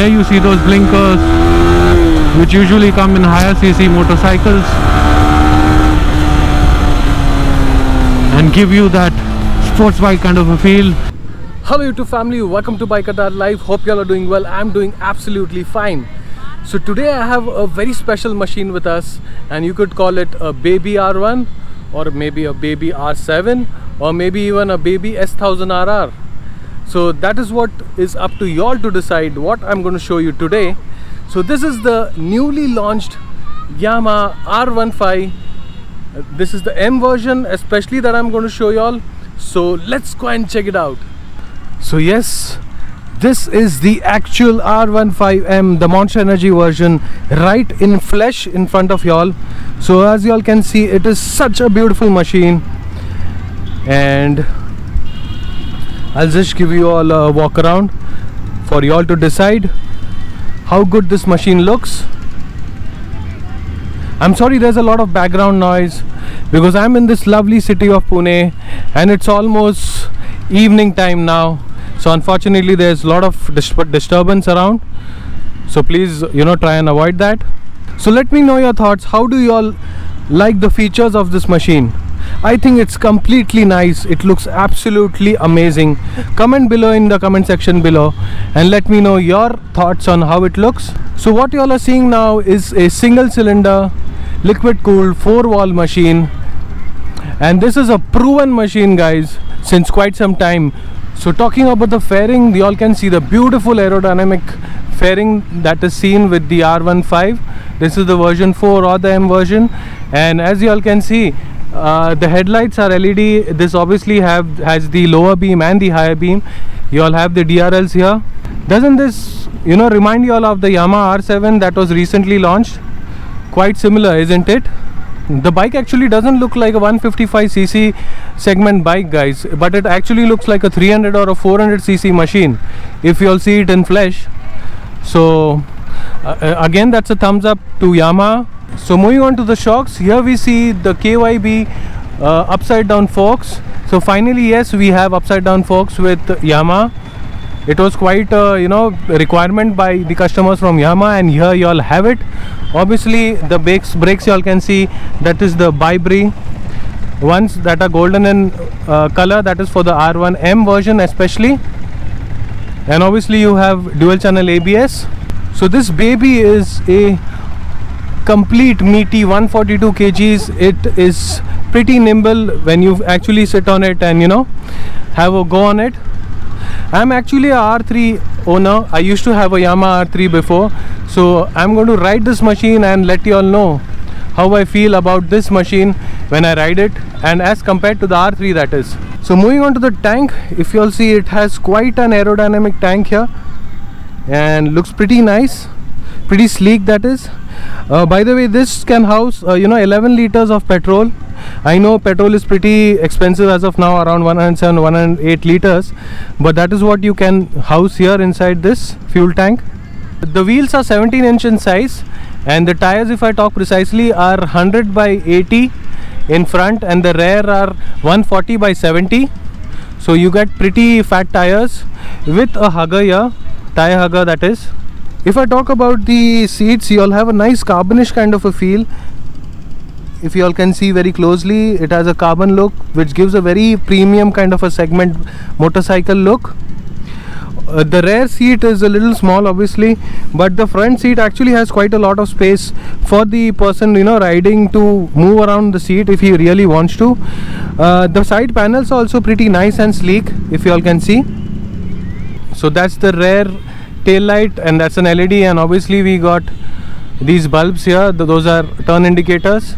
here you see those blinkers which usually come in higher cc motorcycles and give you that sports bike kind of a feel. Hello YouTube family, welcome to Biker Live. Hope you all are doing well. I'm doing absolutely fine. So today I have a very special machine with us, and you could call it a baby R1 or maybe a baby R7 or maybe even a baby S1000RR. So that is what is up to y'all to decide what I'm going to show you today. So this is the newly launched Yamaha R15. This is the M version especially that I'm going to show y'all. So let's go and check it out. So yes, this is the actual R15M, the Monster Energy version, right in flesh in front of y'all. So as y'all can see, it is such a beautiful machine, and I'll just give you all a walk around for y'all to decide how good this machine looks. I'm sorry there's a lot of background noise because I'm in this lovely city of Pune and it's almost evening time now. So unfortunately there's a lot of disturbance around. So please, try and avoid that. So let me know your thoughts. How do you all like the features of this machine? I think it's completely nice. It looks absolutely amazing. Comment below in the comment section below and let me know your thoughts on how it looks. So what you all are seeing now is a single cylinder liquid cooled 4-valve machine, and this is a proven machine guys since quite some time. So talking about the fairing, you all can see the beautiful aerodynamic fairing that is seen with the R15. This is the version 4 or the M version, and as you all can see, the headlights are LED. This obviously has the lower beam and the higher beam. You all have the DRLs here. Doesn't this remind you all of the Yamaha R7 that was recently launched? Quite similar, isn't it? The bike actually doesn't look like a 155cc segment bike guys, but it actually looks like a 300 or a 400cc machine if you all see it in flesh. So again, that's a thumbs up to Yamaha. So moving on to the shocks, here we see the KYB upside down forks. So finally, yes, we have upside down forks with Yamaha. It was quite a requirement by the customers from Yamaha, and here you all have it. Obviously the brakes you all can see, that is the Bi-Bri ones that are golden in color. That is for the R1M version especially, and obviously you have dual channel ABS. So this baby is a complete meaty 142 kgs. It is pretty nimble when you actually sit on it and have a go on it. I'm actually a R3 owner. I used to have a Yamaha R3 before, so I'm going to ride this machine and let you all know how I feel about this machine when I ride it, and as compared to the R3 that is. So moving on to the tank, if you all see, it has quite an aerodynamic tank here and looks pretty nice, pretty sleek that is. By the way, this can house 11 liters of petrol. I know petrol is pretty expensive as of now, around 107 108 liters, but that is what you can house here inside this fuel tank. The wheels are 17 inch in size, and the tires, if I talk precisely, are 100 by 80 in front, and the rear are 140 by 70. So you get pretty fat tires with a hugger here, tire hugger that is. If I talk about the seats, you all have a nice carbonish kind of a feel. If you all can see very closely, it has a carbon look which gives a very premium kind of a segment motorcycle look. The rear seat is a little small obviously, but the front seat actually has quite a lot of space for the person riding to move around the seat if he really wants to. The side panels are also pretty nice and sleek, if you all can see. So that's the rear tail light, and that's an LED, and obviously we got these bulbs here. Those are turn indicators.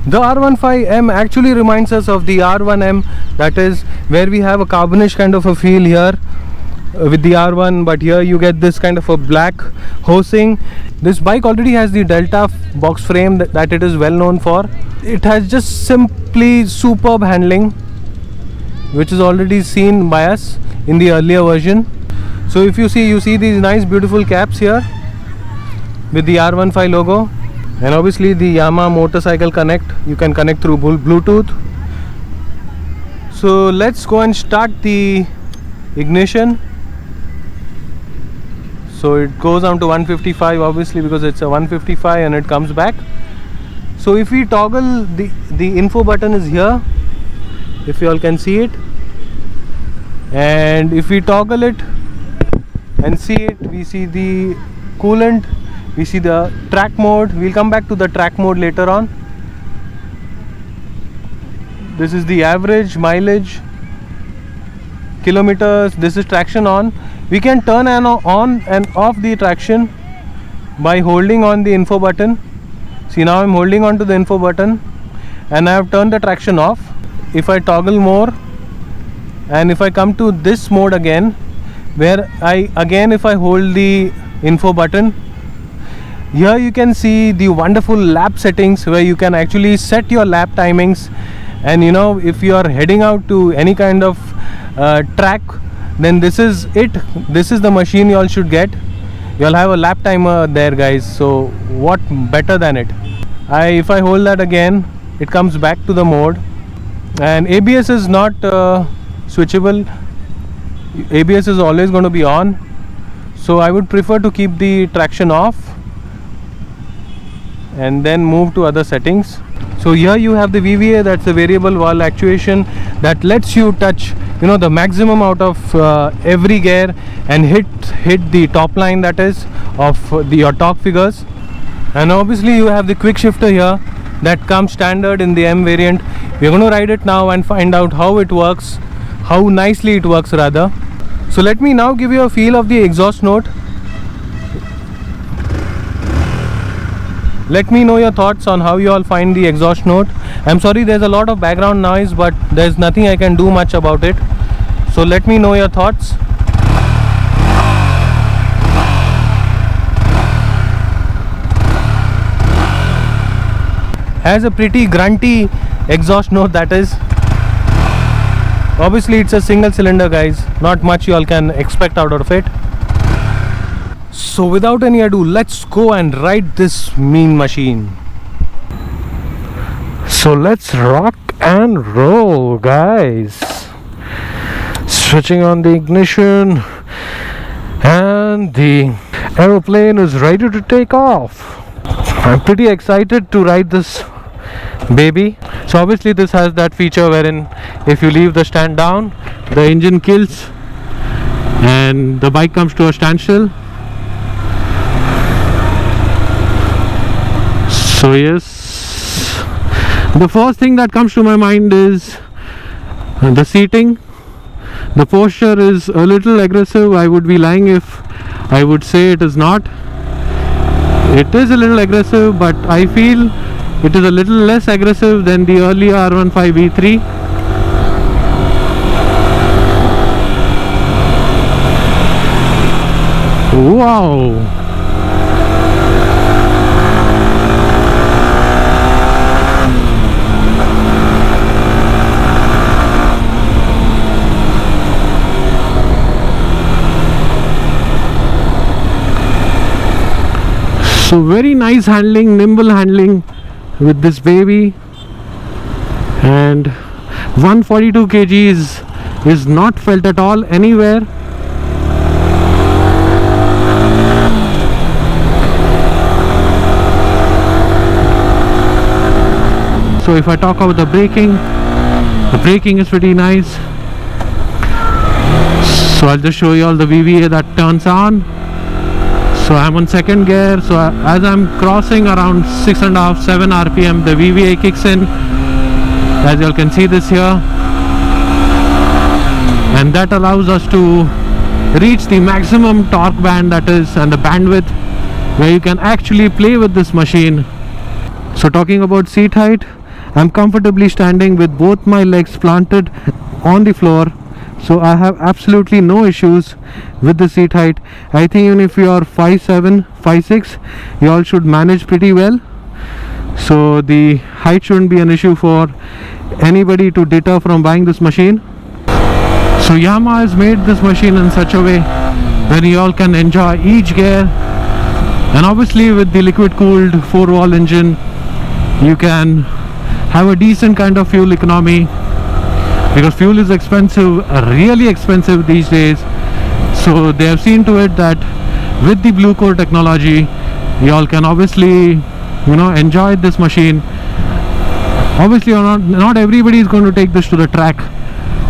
The R15M actually reminds us of the R1M, that is where we have a carbonish kind of a feel here with the R1, but here you get this kind of a black housing. This bike already has the Delta box frame that it is well known for. It has just simply superb handling, which is already seen by us in the earlier version. So if you see these nice beautiful caps here with the R15 logo, and obviously the Yamaha Motorcycle Connect. You can connect through Bluetooth. So let's go and start the ignition. So it goes down to 155 obviously because it's a 155 and it comes back. So if we toggle the info button is here, if you all can see it, and if we toggle it and see it, we see the coolant, we see the track mode. We'll come back to the track mode later on. This is the average mileage, kilometers. This is traction on. We can turn on and off the traction by holding on the info button. See, now I'm holding on to the info button and I have turned the traction off. If I toggle more and if I come to this mode again, where if I hold the info button, here you can see the wonderful lap settings where you can actually set your lap timings. And you know, if you are heading out to any kind of track, then this is it. This is the machine you all should get. You all have a lap timer there, guys. So what better than it? If I hold that again, it comes back to the mode. And ABS is not switchable. ABS is always going to be on. So I would prefer to keep the traction off and then move to other settings. So here you have the VVA, that's the variable valve actuation, that lets you touch, you know, the maximum out of every gear and hit the top line, that is of your torque figures. And obviously you have the quick shifter here that comes standard in the M variant. We're going to ride it now and find out how it works, how nicely it works rather. So let me now give you a feel of the exhaust note. Let me know your thoughts on how you all find the exhaust note. I'm sorry there's a lot of background noise, but there's nothing I can do much about it. So let me know your thoughts. Has a pretty grunty exhaust note, that is. Obviously it's a single cylinder, guys. Not much you all can expect out of it. So without any ado, let's go and ride this mean machine. So let's rock and roll, guys. Switching on the ignition and the aeroplane is ready to take off. I'm pretty excited to ride this baby. So obviously this has that feature wherein if you leave the stand down, the engine kills and the bike comes to a standstill. So yes, the first thing that comes to my mind is the seating. The posture is a little aggressive. I would be lying if I would say it is not. It is a little aggressive, but I feel it is a little less aggressive than the earlier R15 V3. Wow! So very nice handling, nimble handling with this baby, and 142 kgs is not felt at all anywhere. So if I talk about the braking is pretty nice. So I'll just show you all the VVA that turns on. So I'm on second gear, so as I'm crossing around 6.5, 7 RPM, the VVA kicks in, as you all can see this here, and that allows us to reach the maximum torque band, that is, and the bandwidth where you can actually play with this machine. So talking about seat height, I'm comfortably standing with both my legs planted on the floor. So I have absolutely no issues with the seat height. I think even if you are 5'7", 5'6", you all should manage pretty well. So the height shouldn't be an issue for anybody to deter from buying this machine. So Yamaha has made this machine in such a way that you all can enjoy each gear, and obviously with the liquid cooled 4-valve engine you can have a decent kind of fuel economy. because fuel is expensive, really expensive these days. So they have seen to it that with the Blue Core technology, y'all can obviously, enjoy this machine. Obviously, not everybody is going to take this to the track,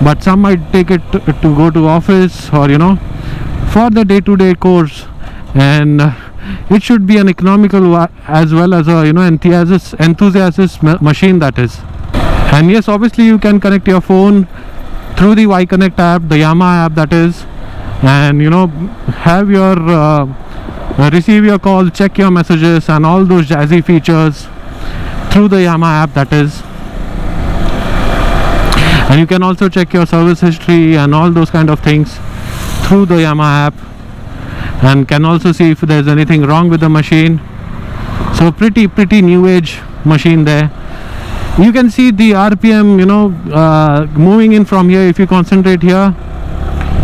but some might take it to go to office, or for the day-to-day course. And it should be an economical as well as a enthusiast machine, that is. And yes, obviously you can connect your phone through the Y-Connect app, the Yamaha app, that is, and have your receive your call, check your messages, and all those jazzy features through the Yamaha app, that is. And you can also check your service history and all those kind of things through the Yamaha app, and can also see if there's anything wrong with the machine. So pretty new age machine there. You can see the RPM moving in from here. If you concentrate here,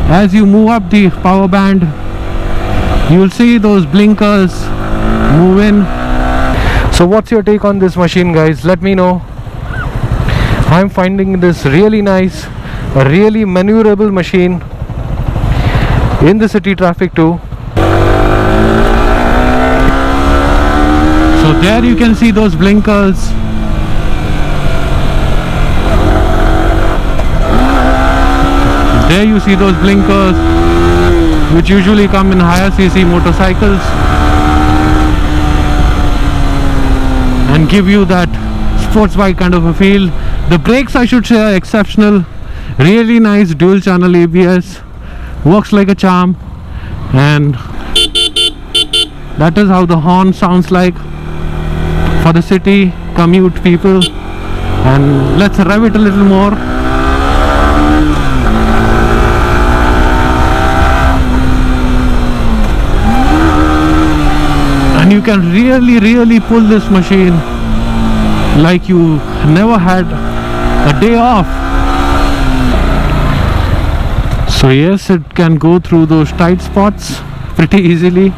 as you move up the power band, you'll see those blinkers move in. So what's your take on this machine, guys? Let me know. I'm finding this really nice, a really maneuverable machine in the city traffic too. So there you can see those blinkers. There you see those blinkers, which usually come in higher cc motorcycles and give you that sports bike kind of a feel. The brakes, I should say, are exceptional. Really nice dual channel ABS, works like a charm. And that is how the horn sounds like for the city commute people. And let's rev it a little more. And you can really pull this machine like you never had a day off. So yes, it can go through those tight spots pretty easily.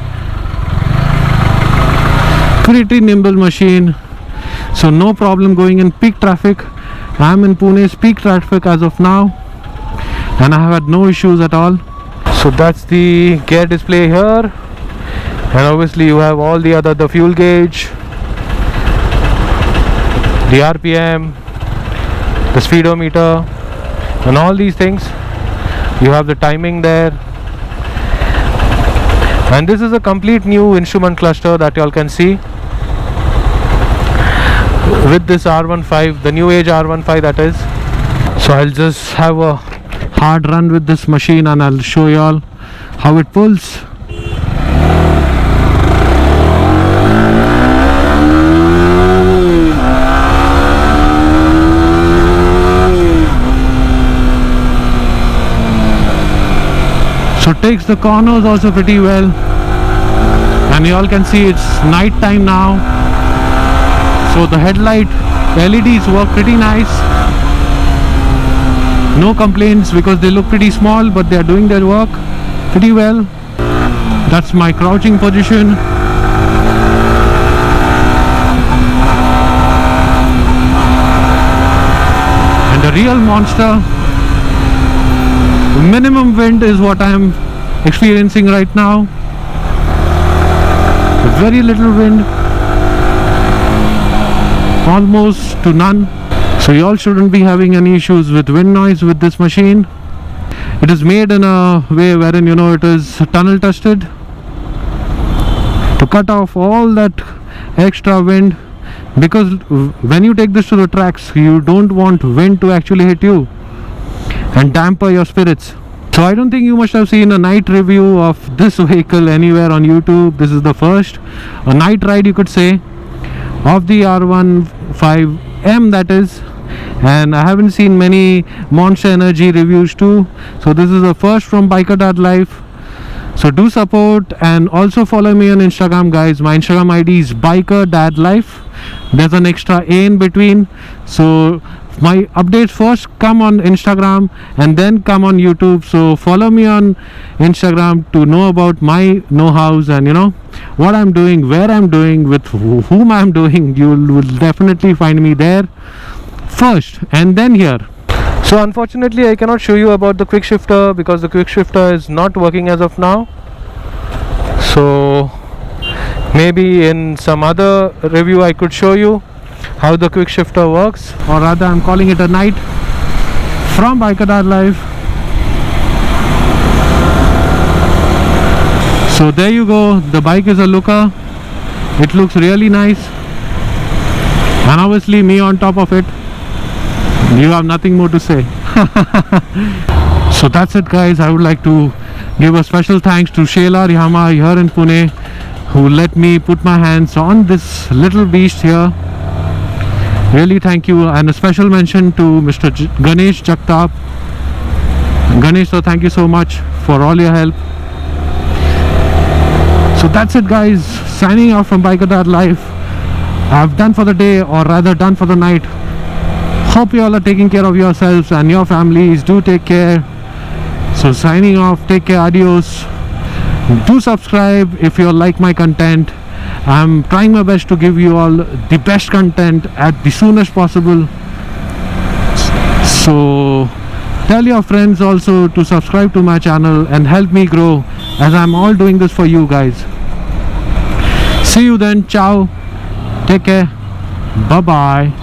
Pretty nimble machine, so no problem going in peak traffic. I'm in Pune's peak traffic as of now, and I have had no issues at all. So that's the gear display here, and obviously you have all the other, the fuel gauge, the RPM, the speedometer, and all these things. You have the timing there, and this is a complete new instrument cluster that you all can see with this R15, the new age R15, that is. So I'll just have a hard run with this machine and I'll show you all how it pulls. So it takes the corners also pretty well, and you all can see it's night time now, so the headlight LEDs work pretty nice. No complaints because they look pretty small, but they are doing their work pretty well. That's my crouching position. And the real monster, minimum wind is what I am experiencing right now. Very little wind, almost to none. So you all shouldn't be having any issues with wind noise with this machine. It is made in a way wherein it is tunnel tested to cut off all that extra wind, because when you take this to the tracks, you don't want wind to actually hit you and damper your spirits. So I don't think you must have seen a night review of this vehicle anywhere on YouTube. This is the first, a night ride you could say, of the R15M, that is. And I haven't seen many Monster Energy reviews too. So this is the first from Biker Dad Life. So do support and also follow me on Instagram, guys. My Instagram ID is Biker Dad Life. There's an extra A in between. So my updates first come on Instagram and then come on YouTube. So follow me on Instagram to know about my know-hows and what I'm doing, where I'm doing, with whom I'm doing. You will definitely find me there first and then here. So unfortunately I cannot show you about the quick shifter because the quick shifter is not working as of now. So maybe in some other review I could show you how the quick shifter works. Or rather, I'm calling it a night from Biker Live. So there you go, the bike is a looker. It looks really nice, and obviously me on top of it. You have nothing more to say. So that's it guys. I would like to give a special thanks to Shelar Yamaha here in Pune, who let me put my hands on this little beast here. Really thank you, and a special mention to Mr. Ganesh Jagtap. Ganesh, so thank you so much for all your help. So that's it guys, signing off from Biker Live. I've done for the day, or rather done for the night. Hope you all are taking care of yourselves and your families. Do take care. So signing off, take care, adios. Do subscribe if you like my content. I'm trying my best to give you all the best content at the soonest possible. So tell your friends also to subscribe to my channel and help me grow, as I'm all doing this for you guys. See you then. Ciao. Take care. Bye bye.